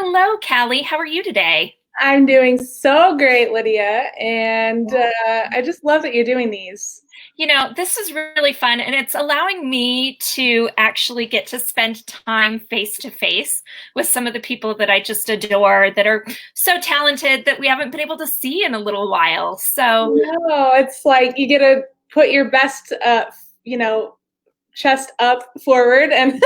Hello, Callie. How are you today? I'm doing so great, Lydia, and I just love that you're doing these. This is really fun, and it's allowing me to actually get to spend time face to face with some of the people that I just adore that are so talented that we haven't been able to see in a little while. So, No, it's like you get to put your best, chest up forward, and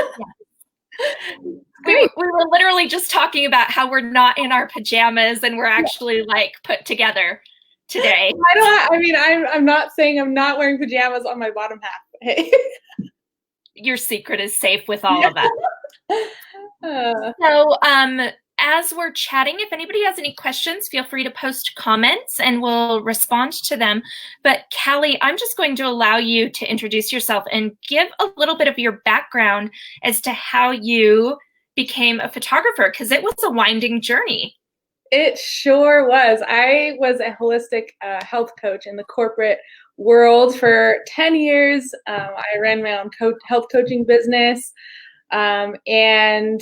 we, great. we were literally just talking about how we're not in our pajamas and we're actually like put together today. I don't. I mean, I'm not saying I'm not wearing pajamas on my bottom half. Hey. Your secret is safe with all of us. Uh, So, as we're chatting, if anybody has any questions, feel free to post comments and we'll respond to them. But Callie, I'm just going to allow you to introduce yourself and give a little bit of your background as to how you became a photographer, because it was a winding journey. it sure was. I was a holistic health coach in the corporate world for 10 years. I ran my own health coaching business. And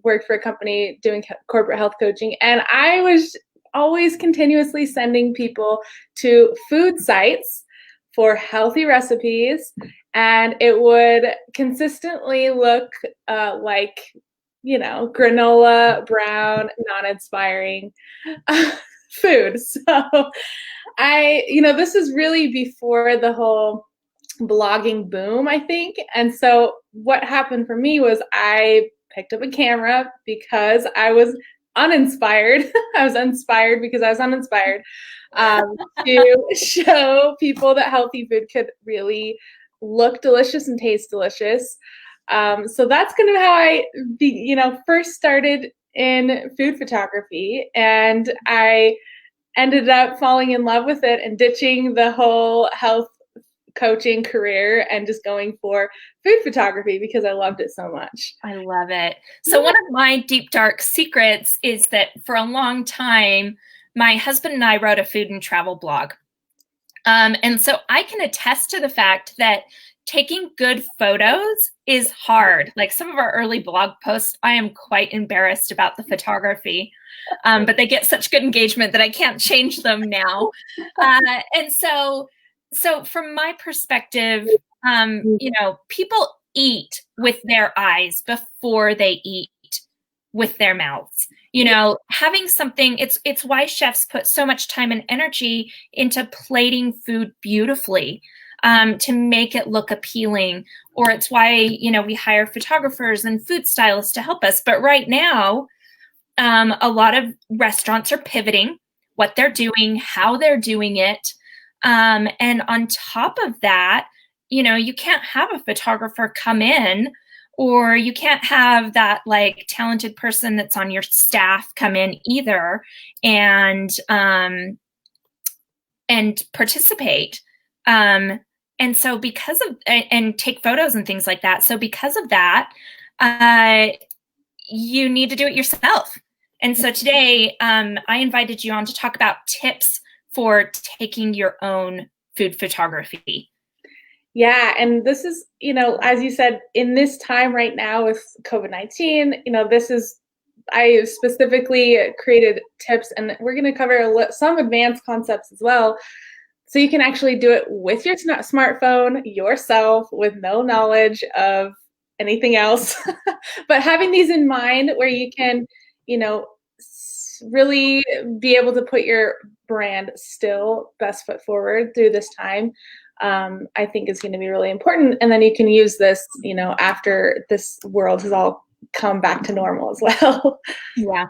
worked for a company doing corporate health coaching. And I was always continuously sending people to food sites for healthy recipes. And it would consistently look like, granola, brown, non-inspiring food. So this is really before the whole blogging boom, I think. And so what happened for me was I picked up a camera because I was uninspired. I was inspired because I was uninspired to show people that healthy food could really look delicious and taste delicious. So that's kind of how first started in food photography. And I ended up falling in love with it and ditching the whole health coaching career and just going for food photography because I loved it so much. I love it. So one of my deep, dark secrets is that for a long time, my husband and I wrote a food and travel blog. And so I can attest to the fact that taking good photos is hard. Like some of our early blog posts, I am quite embarrassed about the photography, but they get such good engagement that I can't change them now. And so from my perspective, people eat with their eyes before they eat with their mouths. Having something, it's why chefs put so much time and energy into plating food beautifully, to make it look appealing. Or it's why, we hire photographers and food stylists to help us. But right now, a lot of restaurants are pivoting what they're doing, how they're doing it. And on top of that, you can't have a photographer come in, or you can't have that like talented person that's on your staff come in either and participate. And so because of, and take photos and things like that. So because of that, you need to do it yourself. And so today, I invited you on to talk about tips for taking your own food photography. Yeah, and this is, as you said, in this time right now with COVID-19, I specifically created tips, and we're going to cover some advanced concepts as well. So you can actually do it with your smartphone yourself with no knowledge of anything else. But having these in mind where you can, really be able to put your brand still best foot forward through this time, I think is going to be really important. And then you can use this, after this world has all come back to normal as well. Yeah,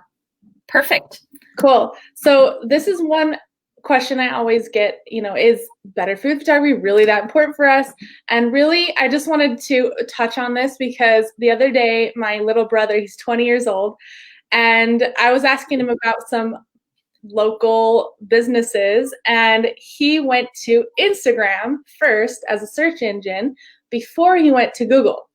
perfect. Cool. So this is one question I always get, is better food photography really that important for us? And really, I just wanted to touch on this because the other day, my little brother, he's 20 years old, and I was asking him about some local businesses, and he went to Instagram first as a search engine before he went to Google.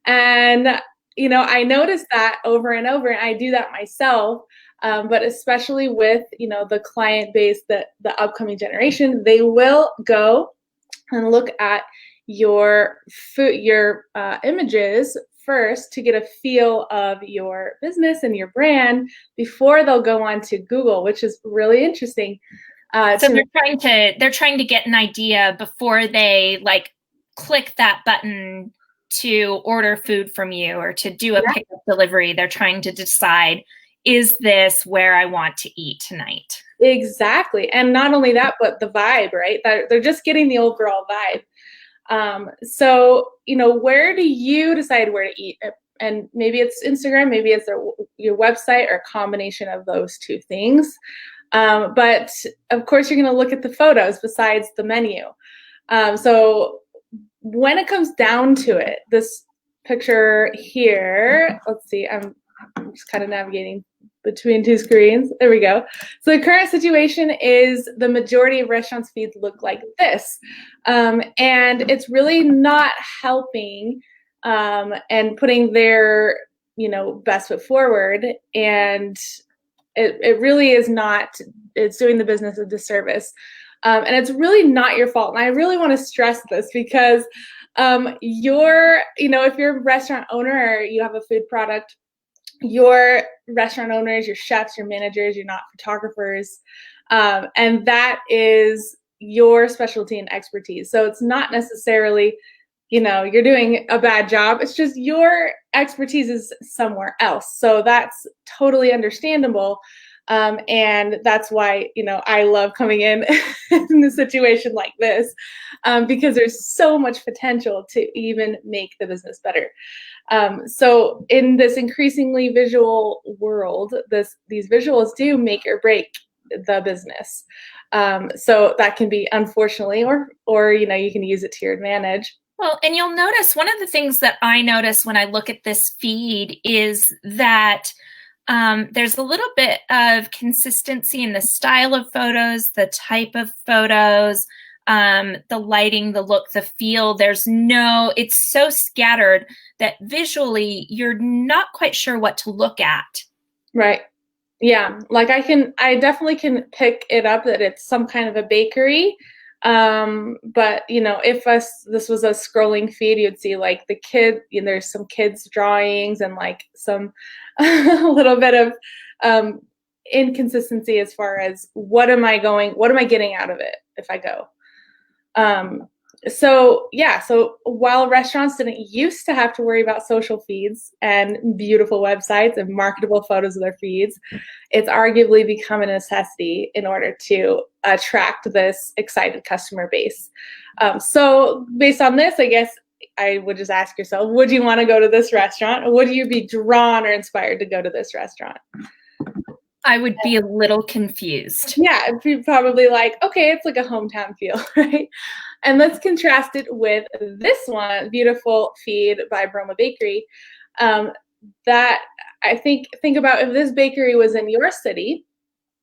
And, I noticed that over and over, and I do that myself. But especially with, the client base, that the upcoming generation, they will go and look at your food, your images first to get a feel of your business and your brand before they'll go on to Google, which is really interesting. So they're trying to get an idea before they like click that button to order food from you or to do a pickup delivery. They're trying to decide, is this where I want to eat tonight? Exactly. And not only that, but the vibe, right? They're just getting the overall vibe. So, where do you decide where to eat? And maybe it's Instagram, maybe it's your website, or a combination of those two things. But of course, you're going to look at the photos besides the menu. So when it comes down to it, this picture here, let's see, I'm just kind of navigating between two screens. There we go. So the current situation is the majority of restaurants' feeds look like this. And it's really not helping and putting their, best foot forward. And it really is not, it's doing the business a disservice. And it's really not your fault. And I really want to stress this because if you're a restaurant owner or you have a food product, your restaurant owners, your chefs, your managers, you're not photographers. And that is your specialty and expertise. So it's not necessarily, you're doing a bad job. It's just your expertise is somewhere else. So that's totally understandable. And that's why, I love coming in a situation like this, because there's so much potential to even make the business better. So in this increasingly visual world, these visuals do make or break the business. So that can be, unfortunately, or you can use it to your advantage. Well, and you'll notice one of the things that I notice when I look at this feed is that there's a little bit of consistency in the style of photos, the type of photos, the lighting, the look, the feel. It's so scattered that visually you're not quite sure what to look at. Right. Yeah. Like I definitely can pick it up that it's some kind of a bakery. But if this was a scrolling feed, you'd see like the kid, there's some kids drawings and like some a little bit of inconsistency as far as what am I getting out of it if I go. So while restaurants didn't used to have to worry about social feeds and beautiful websites and marketable photos of their feeds, it's arguably become a necessity in order to attract this excited customer base. So based on this, I guess I would just ask yourself, would you want to go to this restaurant? Or would you be drawn or inspired to go to this restaurant? I would be a little confused. Yeah, it'd be probably like, okay, it's like a hometown feel, right? And let's contrast it with this one, beautiful feed by Broma Bakery. That I think about if this bakery was in your city,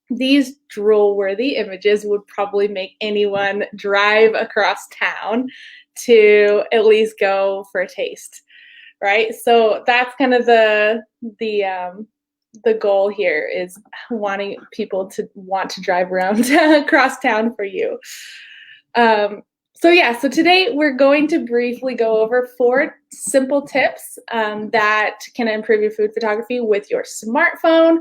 these drool-worthy images would probably make anyone drive across town to at least go for a taste, right? So that's kind of the goal here, is wanting people to want to drive around across town for you. So today we're going to briefly go over 4 simple tips that can improve your food photography with your smartphone.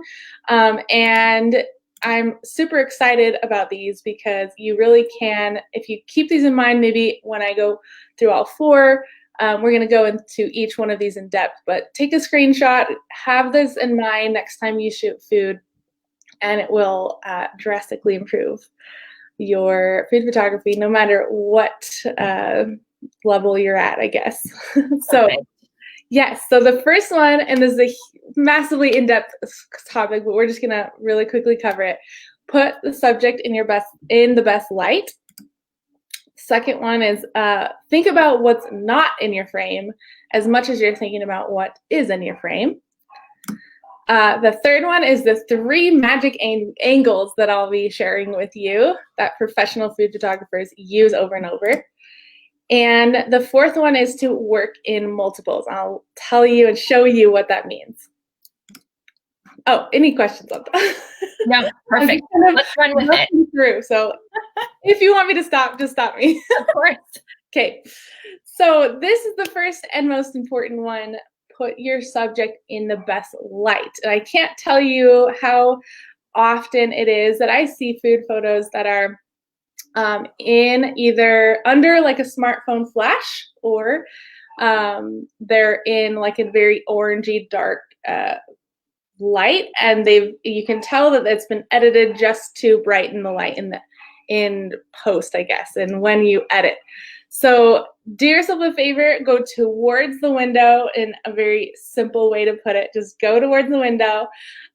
And I'm super excited about these because you really can, if you keep these in mind, maybe when I go through all 4, we're going to go into each one of these in depth, but take a screenshot, have this in mind next time you shoot food, and it will drastically improve your food photography, no matter what level you're at, I guess. So, yes. So the first one, and this is a massively in-depth topic, but we're just going to really quickly cover it. Put the subject in the best light. Second one is think about what's not in your frame as much as you're thinking about what is in your frame. The third one is the 3 magic angles that I'll be sharing with you that professional food photographers use over and over. And the fourth one is to work in multiples. I'll tell you and show you what that means. Oh, any questions on that? No, perfect. Let's run with it. Through. So if you want me to stop, just stop me. Of course. Okay. So this is the first and most important one. put your subject in the best light. And I can't tell you how often it is that I see food photos that are in either under like a smartphone flash, or they're in like a very orangey dark light, and you can tell that it's been edited just to brighten the light in post, I guess, and when you edit. So do yourself a favor, go towards the window. In a very simple way to put it, just go towards the window.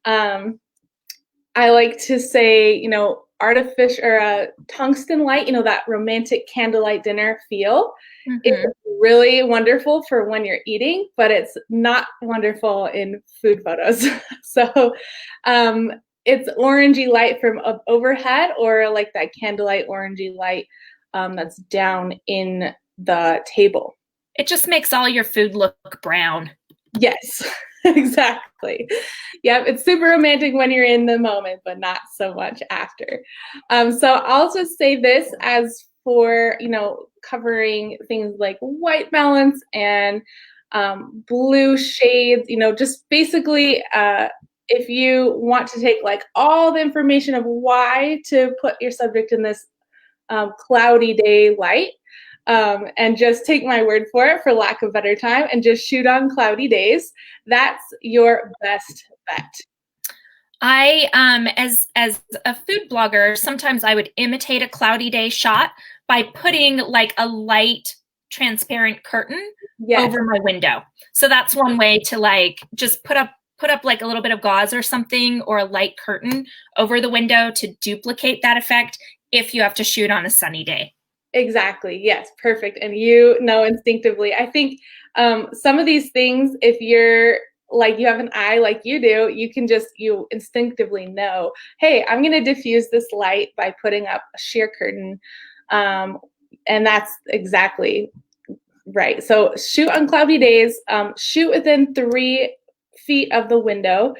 I like to say, you know, artificial or a tungsten light, you know, that romantic candlelight dinner feel. Mm-hmm. It's really wonderful for when you're eating, but it's not wonderful in food photos. So it's orangey light from up overhead, or like that candlelight orangey light that's down in the table. It just makes all your food look brown. Yes, exactly. Yep, it's super romantic when you're in the moment, but not so much after. So I'll just say this as for, you know, covering things like white balance and blue shades, you know, just basically if you want to take like all the information of why to put your subject in this cloudy day light, and just take my word for it, for lack of better time, and just shoot on cloudy days, that's your best bet. I, as a food blogger, sometimes I would imitate a cloudy day shot by putting like a light transparent curtain over my window. So that's one way to like just put up like a little bit of gauze or something, or a light curtain over the window to duplicate that effect if you have to shoot on a sunny day. Exactly. Yes. Perfect. And you know instinctively. I think some of these things, if you're like, you have an eye like you do, you instinctively know, hey, I'm going to diffuse this light by putting up a sheer curtain. And that's exactly right. So shoot on cloudy days, shoot within 3 feet of the window.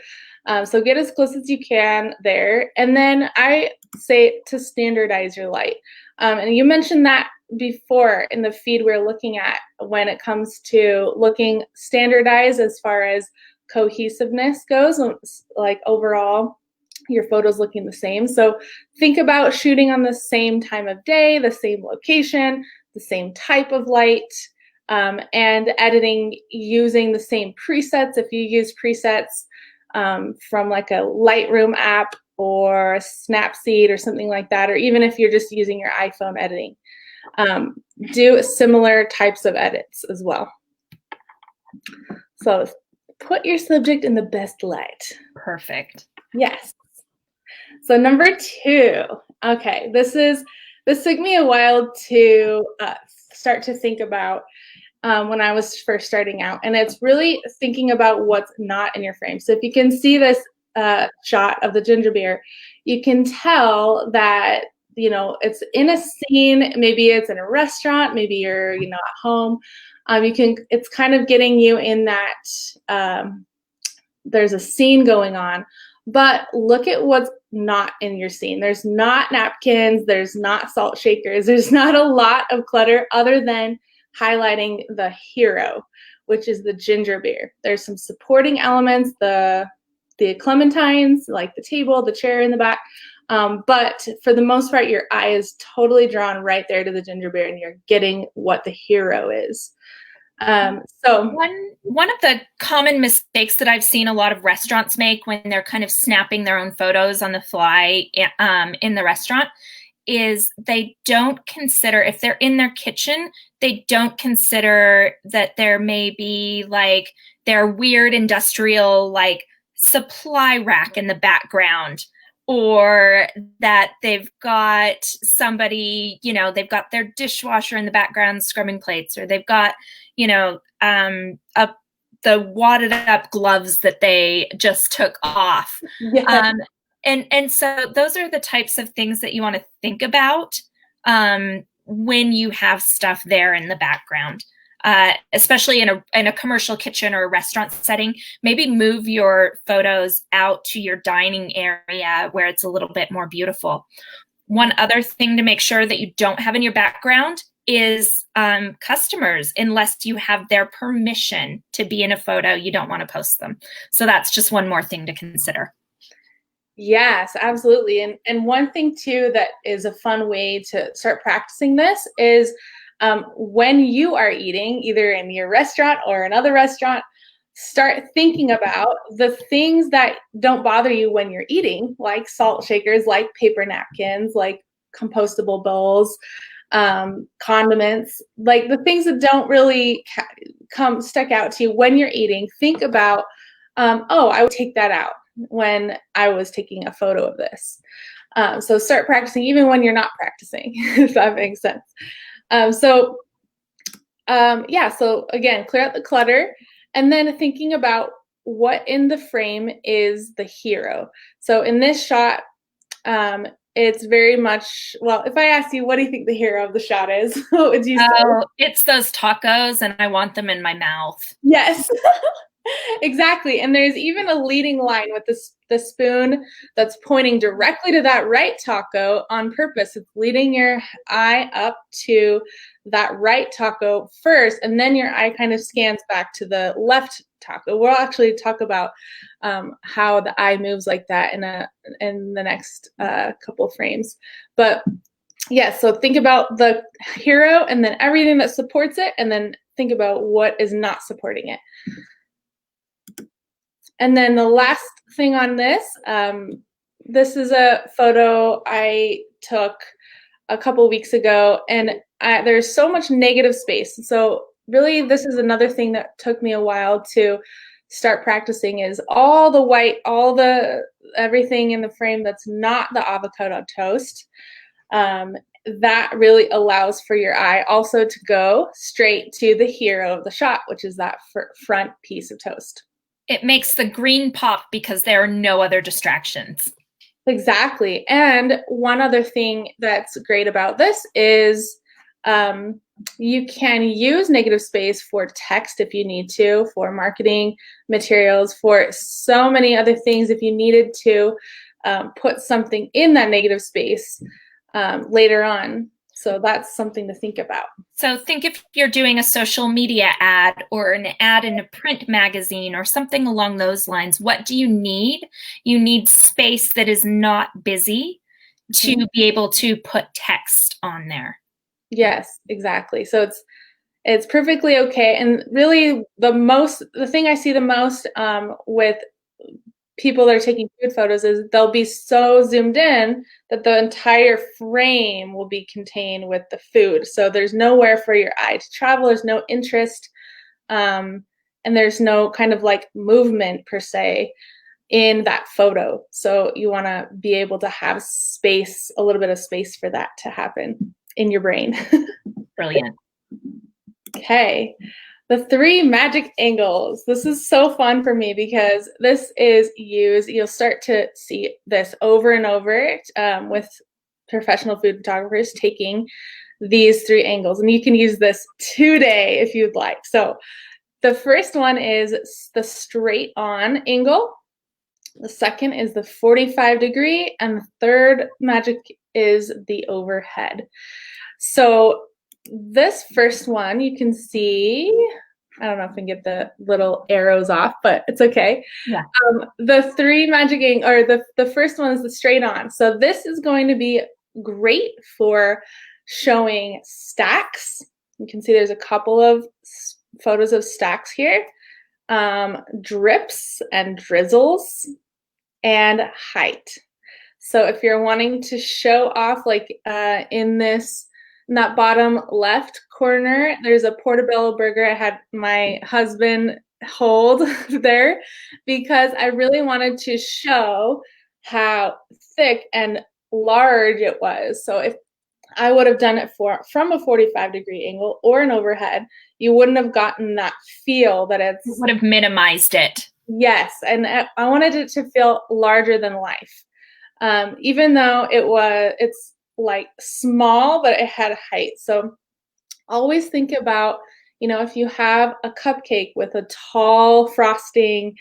So get as close as you can there. And then I say to standardize your light. And you mentioned that before in the feed we're looking at, when it comes to looking standardized as far as cohesiveness goes, like overall your photos looking the same. So think about shooting on the same time of day, the same location, the same type of light, and editing using the same presets. If you use presets from like a Lightroom app or Snapseed or something like that, or even if you're just using your iPhone editing, do similar types of edits as well. So put your subject in the best light. Perfect. Yes. So number 2, okay, this took me a while to start to think about when I was first starting out, and it's really thinking about what's not in your frame. So if you can see this shot of the ginger beer, you can tell that, you know, it's in a scene. Maybe it's in a restaurant, maybe you're, you know, at home. It's kind of getting you in that there's a scene going on, but look at what's not in your scene. There's not napkins, there's not salt shakers, there's not a lot of clutter other than highlighting the hero, which is the ginger beer. There's some supporting elements, the clementines, like the table, the chair in the back. But for the most part, your eye is totally drawn right there to the ginger beer, and you're getting what the hero is. So one of the common mistakes that I've seen a lot of restaurants make when they're kind of snapping their own photos on the fly in the restaurant is they don't consider, if they're in their kitchen, they don't consider that there may be like their weird industrial like supply rack in the background, or that they've got somebody, you know, they've got their dishwasher in the background scrubbing plates, or they've got, you know, the wadded up gloves that they just took off. yeah. And so those are the types of things that you want to think about when you have stuff there in the background, especially in a commercial kitchen or a restaurant setting. Maybe move your photos out to your dining area where it's a little bit more beautiful. One other thing to make sure that you don't have in your background is customers. Unless you have their permission to be in a photo, you don't want to post them. So that's just one more thing to consider. Yes, absolutely. And one thing too that is a fun way to start practicing this is when you are eating, either in your restaurant or another restaurant, start thinking about the things that don't bother you when you're eating, like salt shakers, like paper napkins, like compostable bowls, condiments, like the things that don't really stick out to you when you're eating. Think about, oh, I would take that out when I was taking a photo of this. So start practicing even when you're not practicing, if that makes sense. So again, clear out the clutter, and then thinking about what in the frame is the hero. So in this shot, it's very much, well, if I asked you, what do you think the hero of the shot is? What would you say? Oh, it's those tacos, and I want them in my mouth. Yes. Exactly. And there's even a leading line with the spoon that's pointing directly to that right taco on purpose. It's leading your eye up to that right taco first, and then your eye kind of scans back to the left taco. We'll actually talk about how the eye moves like that in the next couple frames. But yeah, so think about the hero and then everything that supports it, and then think about what is not supporting it. And then the last thing on this, this is a photo I took a couple weeks ago, and there's so much negative space. So really, this is another thing that took me a while to start practicing, is all the white, everything in the frame that's not the avocado toast. That really allows for your eye also to go straight to the hero of the shot, which is that front piece of toast. It makes the green pop because there are no other distractions. Exactly. And one other thing that's great about this is you can use negative space for text if you need to, for marketing materials, for so many other things. If you needed to put something in that negative space later on. So that's something to think about. So think if you're doing a social media ad or an ad in a print magazine or something along those lines, what do you need? You need space that is not busy to be able to put text on there. Yes, exactly. So it's perfectly okay. And really the thing I see the most with people that are taking food photos is they'll be so zoomed in that the entire frame will be contained with the food. So there's nowhere for your eye to travel. There's no interest. And there's no kind of like movement per se in that photo. So you want to be able to have space, a little bit of space for that to happen in your brain. Brilliant. Okay. The 3 magic angles. This is so fun for me because this is used, you'll start to see this over and over with professional food photographers taking these 3 angles. And you can use this today if you'd like. So the first one is the straight on angle. The second is the 45 degree. And the third magic is the overhead. So this first one, you can see, I don't know if I can get the little arrows off, but it's okay. Yeah. The 3 magic angle, or the first one is the straight on. So this is going to be great for showing stacks. You can see there's a couple of photos of stacks here, drips and drizzles, and height. So if you're wanting to show off, like in that bottom left corner, there's a portobello burger I had my husband hold there because I really wanted to show how thick and large it was. So if I would have done it from a 45 degree angle or an overhead, you wouldn't have gotten that feel that it's... You would have minimized it. Yes, and I wanted it to feel larger than life. Even though it's like small, but it had height. So always think about, if you have a cupcake with a tall frosting,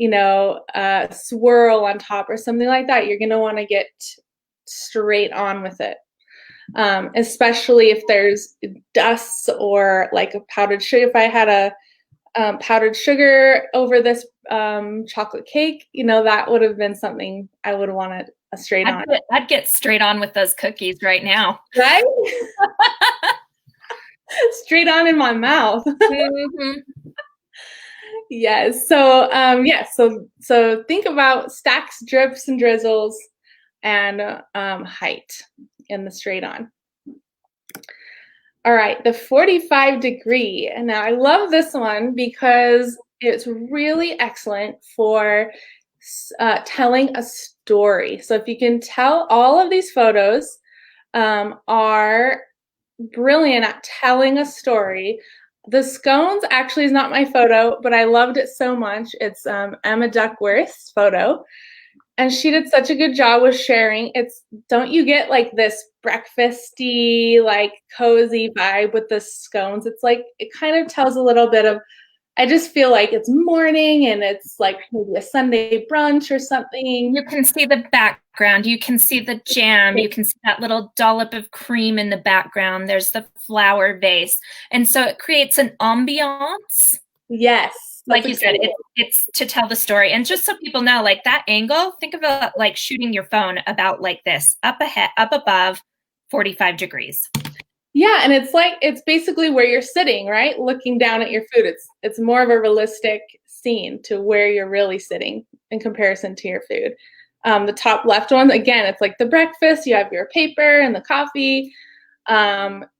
swirl on top or something like that, you're going to want to get straight on with it. especially if there's dust or like a powdered sugar. If I had a powdered sugar over this chocolate cake, that would have been something I would have wanted a straight on. I'd get straight on with those cookies right now. Right? Straight on in my mouth. Mm-hmm. Yes. So so think about stacks, drips, and drizzles, and height in the straight on. All right, the 45 degree. And now I love this one because it's really excellent for telling a story. So if you can tell, all of these photos are brilliant at telling a story. The scones actually is not my photo, but I loved it so much. It's Emma Duckworth's photo. And she did such a good job with sharing. Don't you get like this breakfasty, like cozy vibe with the scones? It's like, it kind of tells a little bit of, I just feel like it's morning and it's like maybe a Sunday brunch or something. You can see the background. You can see the jam. You can see that little dollop of cream in the background. There's the flower vase. And so it creates an ambiance. Yes. Like you said, it's to tell the story. And just so people know, like that angle, think of it like shooting your phone about like this, up above 45 degrees. Yeah, and it's basically where you're sitting, right? Looking down at your food. It's more of a realistic scene to where you're really sitting in comparison to your food. The top left one, again, it's like the breakfast. You have your paper and the coffee.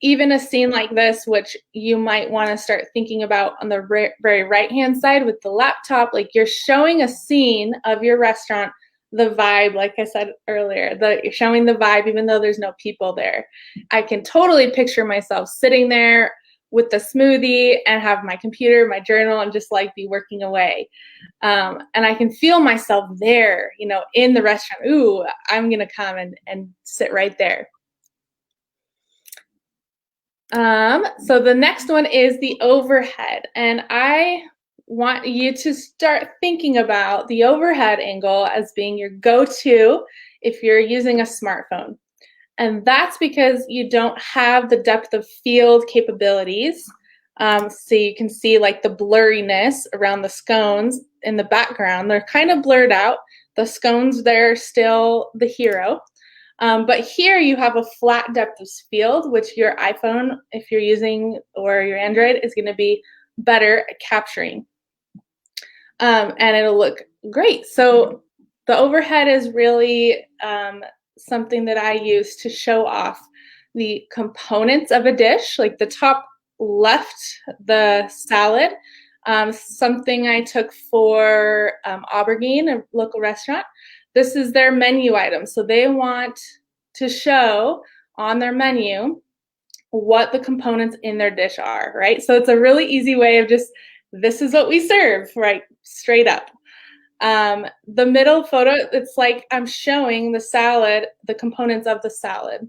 Even a scene like this, which you might want to start thinking about on the very right-hand side with the laptop, like you're showing a scene of your restaurant, the vibe, like I said earlier, you're showing the vibe even though there's no people there. I can totally picture myself sitting there with the smoothie and have my computer, my journal, and just like be working away. And I can feel myself there, in the restaurant. Ooh, I'm going to come and sit right there. So the next one is the overhead, and I want you to start thinking about the overhead angle as being your go-to if you're using a smartphone. And that's because you don't have the depth of field capabilities. So you can see like the blurriness around the scones in the background. They're kind of blurred out. The scones, they're still the hero. But here you have a flat depth of field, which your iPhone, if you're using, or your Android, is going to be better at capturing. And it'll look great. So the overhead is really something that I use to show off the components of a dish, like the top left, the salad. Something I took for Aubergine, a local restaurant. This is their menu item. So they want to show on their menu what the components in their dish are, right? So it's a really easy way of just, this is what we serve, right? Straight up. The middle photo, it's like I'm showing the salad, the components of the salad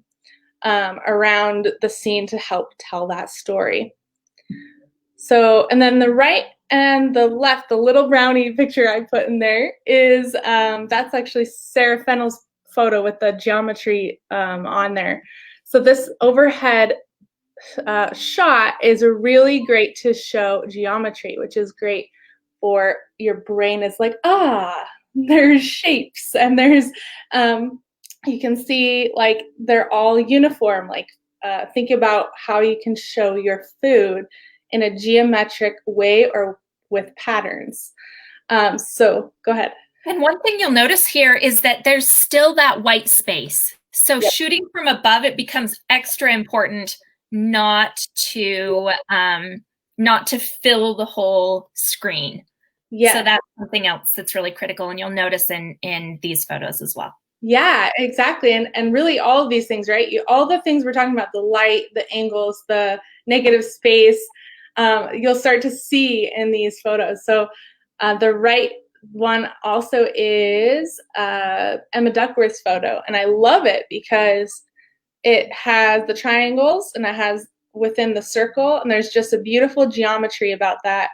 around the scene to help tell that story. So, and then the right and the left, the little brownie picture I put in there is, that's actually Sarah Fennell's photo with the geometry on there. So this overhead shot is really great to show geometry, which is great for your brain. Is like, there's shapes and there's, you can see like they're all uniform. Like think about how you can show your food in a geometric way or with patterns. So go ahead. And one thing you'll notice here is that there's still that white space. So yep. Shooting from above, it becomes extra important not to fill the whole screen. Yeah. So that's something else that's really critical, and you'll notice in these photos as well. Yeah, exactly. And really all of these things, right? All the things we're talking about, the light, the angles, the negative space, you'll start to see in these photos. So the right one also is Emma Duckworth's photo. And I love it because it has the triangles and it has within the circle, and there's just a beautiful geometry about that,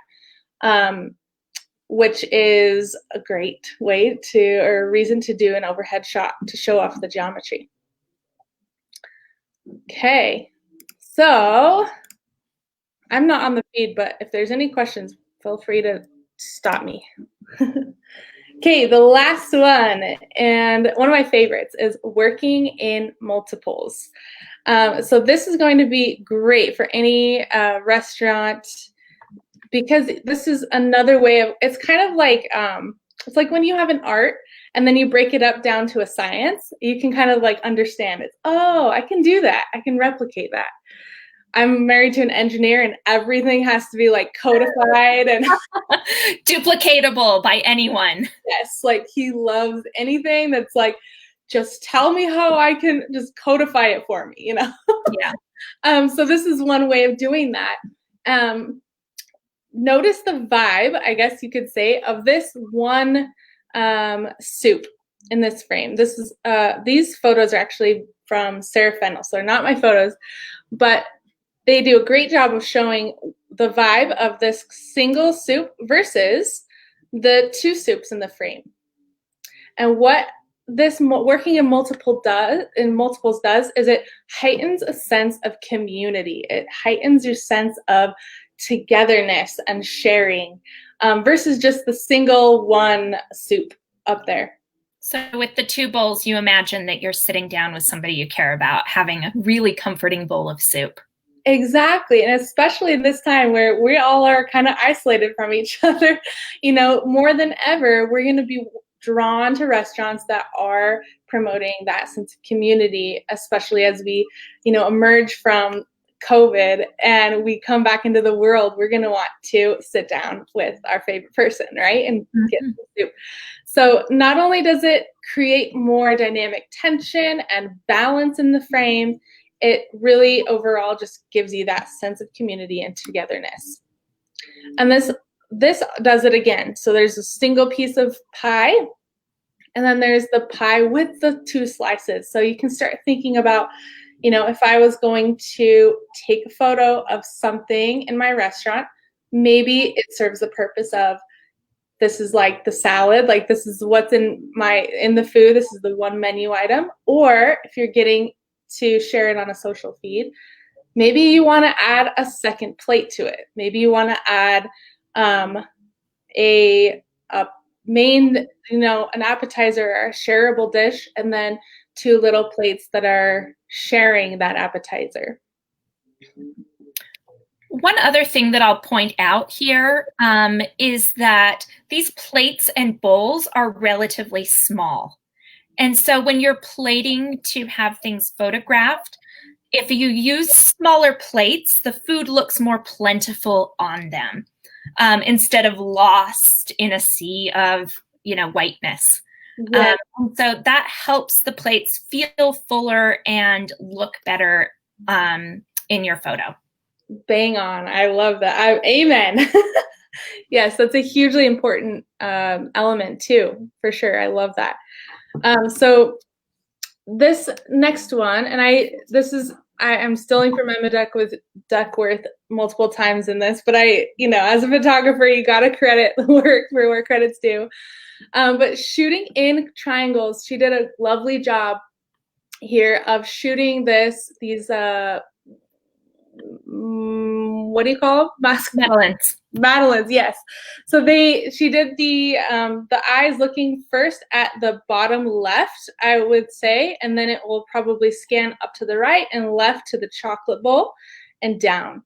which is a great way to, or reason to do an overhead shot to show off the geometry. Okay, so I'm not on the feed, but if there's any questions, feel free to stop me. Okay, the last one, and one of my favorites, is working in multiples. So this is going to be great for any restaurant, because this is another way of, it's kind of like, it's like when you have an art and then you break it up down to a science, you can kind of like understand it. Oh, I can do that. I can replicate that. I'm married to an engineer and everything has to be like codified and duplicatable by anyone. yes, like he loves anything that's like, just tell me how I can just codify it for me, you know? Yeah. So this is one way of doing that. Notice the vibe, I guess you could say, of this one soup in this frame. This is these photos are actually from Sarah Fennell, so they're not my photos, but they do a great job of showing the vibe of this single soup versus the two soups in the frame. And what this working in multiples does is it heightens a sense of community. It heightens your sense of togetherness and sharing versus just the single one soup up there. So with the two bowls, you imagine that you're sitting down with somebody you care about, having a really comforting bowl of soup. Exactly. And especially this time where we all are kind of isolated from each other, you know, more than ever, we're going to be drawn to restaurants that are promoting that sense of community, especially as we, you know, emerge from COVID and we come back into the world. We're going to want to sit down with our favorite person, right? And get some soup. So not only does it create more dynamic tension and balance in the frame, it really overall just gives you that sense of community and togetherness. And this does it again. So there's a single piece of pie, and then there's the pie with the two slices. So you can start thinking about, you know, if I was going to take a photo of something in my restaurant, maybe it serves the purpose of, this is like the salad, like this is what's in the food, this is the one menu item. Or if you're getting to share it on a social feed, maybe you want to add a second plate to it. Maybe you want to add a main, you know, an appetizer or a shareable dish, and then two little plates that are sharing that appetizer. One other thing that I'll point out here is that these plates and bowls are relatively small. And so when you're plating to have things photographed, if you use smaller plates, the food looks more plentiful on them instead of lost in a sea of, you know, whiteness. Yeah. So that helps the plates feel fuller and look better in your photo. Bang on. I love that. Amen. Yes, that's a hugely important element too, for sure. I love that. So this next one, and I'm stealing from Emma Duckworth multiple times in this, but you know, as a photographer, you got to credit the work for where credit's due. But shooting in triangles, she did a lovely job here of shooting these what do you call them? Madeleines, yes. So she did the eyes looking first at the bottom left, I would say, and then it will probably scan up to the right and left to the chocolate bowl and down.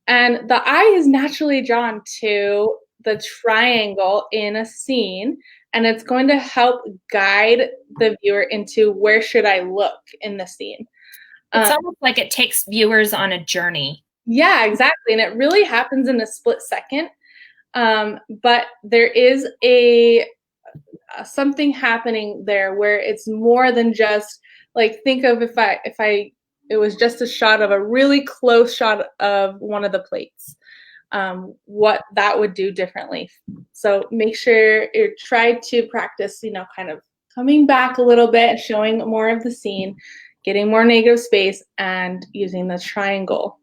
And the eye is naturally drawn to the triangle in a scene, and it's going to help guide the viewer into where should I look in the scene. It's almost like it takes viewers on a journey. Yeah, exactly. And it really happens in a split second. But there is something happening there where it's more than just like, think of if it was just a shot of a really close shot of one of the plates, what that would do differently. So make sure you try to practice, you know, kind of coming back a little bit, showing more of the scene, getting more negative space, and using the triangle.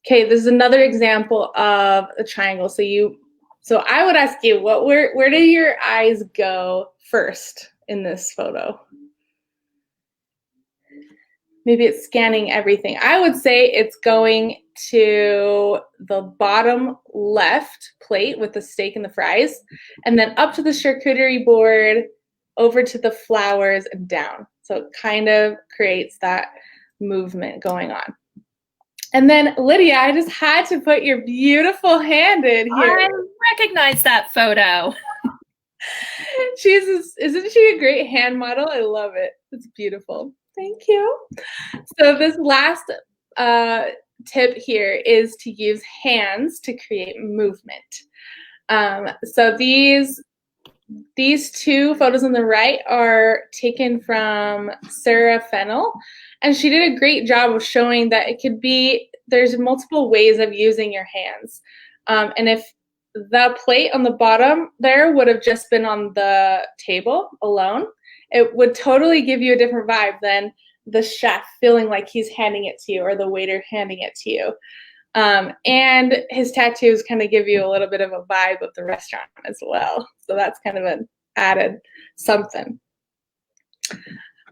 Okay, this is another example of a triangle. So I would ask you, where do your eyes go first in this photo? maybe it's scanning everything. I would say it's going to the bottom left plate with the steak and the fries, and then up to the charcuterie board, over to the flowers, and down. So it kind of creates that movement going on. And then Lydia, I just had to put your beautiful hand in here. I recognize that photo. Isn't she a great hand model? I love it. It's beautiful. Thank you. So this last tip here is to use hands to create movement. So these two photos on the right are taken from Sarah Fennell, and she did a great job of showing that there's multiple ways of using your hands. And if the plate on the bottom there would have just been on the table alone, it would totally give you a different vibe than the chef feeling like he's handing it to you or the waiter handing it to you. And his tattoos kind of give you a little bit of a vibe of the restaurant as well. So that's kind of an added something.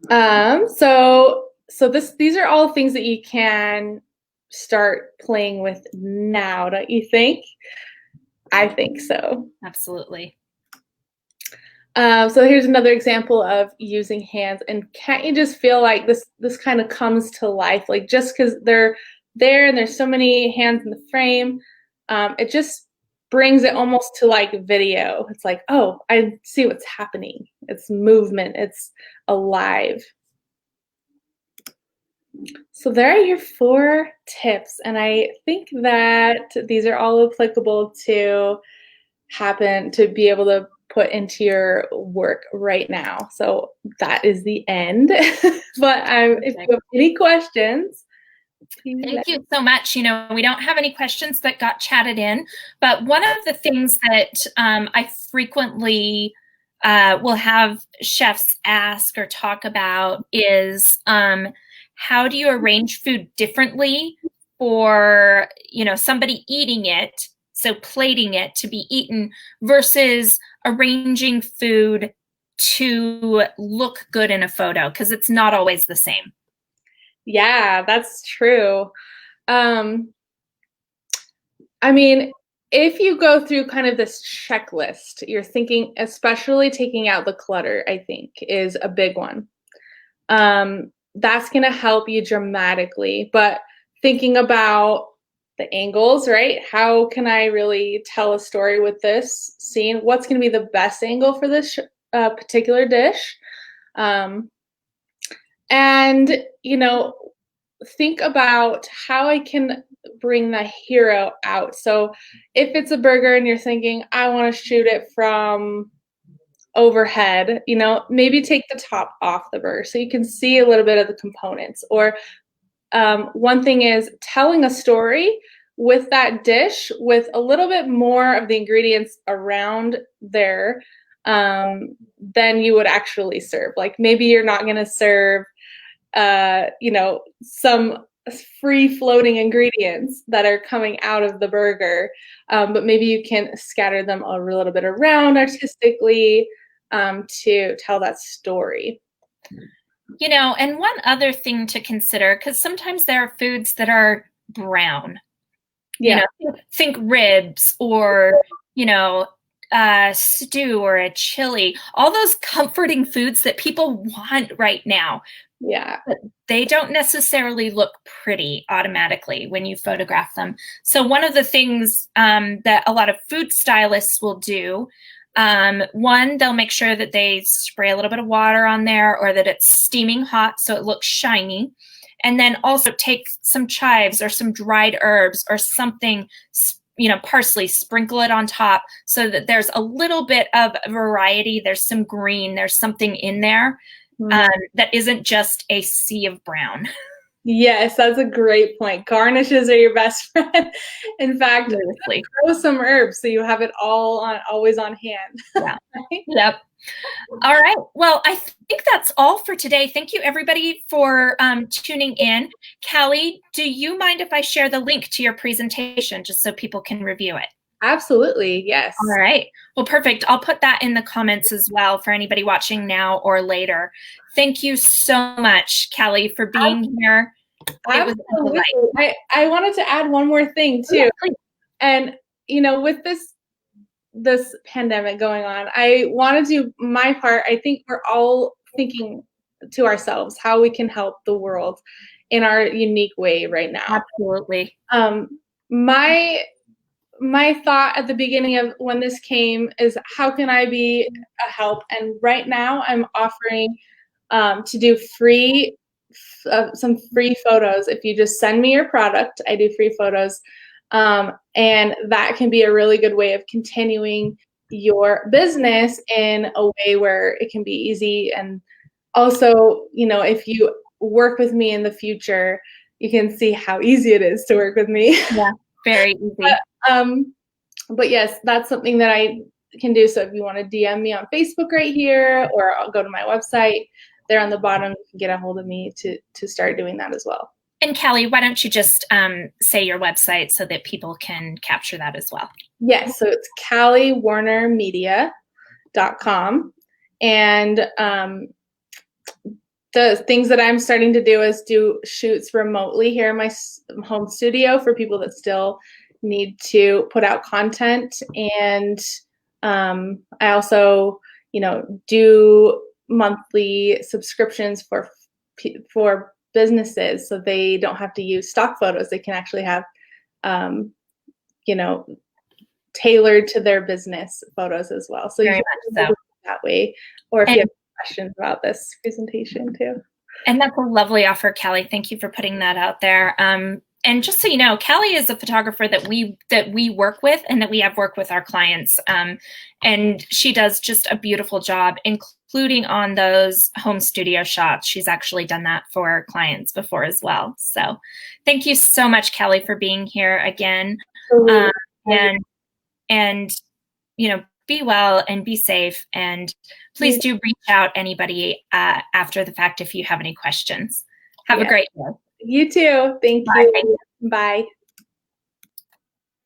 These are all things that you can start playing with now, don't you think? I think so. Absolutely. So here's another example of using hands, and can't you just feel like this kind of comes to life, like just because they're there and there's so many hands in the frame, it just brings it almost to like video. It's like, oh, I see what's happening. It's movement. It's alive. So there are your 4 tips, and I think that these are all applicable to be able to put into your work right now. So that is the end. But if you have any questions, thank you so much. You know, we don't have any questions that got chatted in, but one of the things that I frequently will have chefs ask or talk about is how do you arrange food differently for, you know, somebody eating it, so plating it to be eaten, versus arranging food to look good in a photo, because it's not always the same. Yeah, that's true. I mean, if you go through kind of this checklist, you're thinking, especially taking out the clutter, I think is a big one. That's going to help you dramatically, but thinking about the angles, right? How can I really tell a story with this scene? What's going to be the best angle for this particular dish? And, you know, think about how I can bring the hero out. So if it's a burger and you're thinking, I want to shoot it from overhead, you know, maybe take the top off the burger so you can see a little bit of the components. Or one thing is telling a story with that dish with a little bit more of the ingredients around there than you would actually serve. Like maybe you're not going to serve, you know, some free floating ingredients that are coming out of the burger, but maybe you can scatter them a little bit around artistically to tell that story. You know, and one other thing to consider, because sometimes there are foods that are brown. Yeah. You know, think ribs or, you know, stew or a chili, all those comforting foods that people want right now. Yeah. But they don't necessarily look pretty automatically when you photograph them. So one of the things that a lot of food stylists will do, one, they'll make sure that they spray a little bit of water on there or that it's steaming hot so it looks shiny. And then also take some chives or some dried herbs or something, you know, parsley, sprinkle it on top so that there's a little bit of variety. There's some green, there's something in there that isn't just a sea of brown. Yes, that's a great point. Garnishes are your best friend. In fact, throw some herbs so you have it all on, always on hand. Yeah. Yep. All right. Well, I think that's all for today. Thank you, everybody, for tuning in. Callie, do you mind if I share the link to your presentation just so people can review it? Absolutely. Yes. All right. Well, perfect. I'll put that in the comments as well for anybody watching now or later. Thank you so much, Kelly, for being here. It was a delight. Absolutely. I wanted to add one more thing too. Yeah, please. And with this pandemic going on, I want to do my part. I think we're all thinking to ourselves how we can help the world in our unique way right now. Absolutely. My thought at the beginning of when this came is, how can I be a help? And right now I'm offering to do some free photos. If you just send me your product, I do free photos. And that can be a really good way of continuing your business in a way where it can be easy. And also, if you work with me in the future, you can see how easy it is to work with me. Yeah, very easy. But yes, that's something that I can do. So if you want to DM me on Facebook right here, or I'll go to my website there on the bottom, you can get a hold of me to start doing that as well. And Callie, why don't you just say your website so that people can capture that as well? Yes, so it's CaliWarnerMedia.com. And the things that I'm starting to do is do shoots remotely here in my home studio for people that still need to put out content. And I also, do monthly subscriptions for businesses, so they don't have to use stock photos. They can actually have, tailored to their business photos as well. So Very you much can do it that way, or if And- you have questions about this presentation too. And that's a lovely offer, Callie. Thank you for putting that out there. And just so you know, Callie is a photographer that we work with and that we have worked with our clients. And she does just a beautiful job, including on those home studio shots. She's actually done that for clients before as well. So thank you so much, Callie, for being here again. And be well and be safe. And please do reach out anybody after the fact if you have any questions. Have a great day. You too. Thank you. Bye.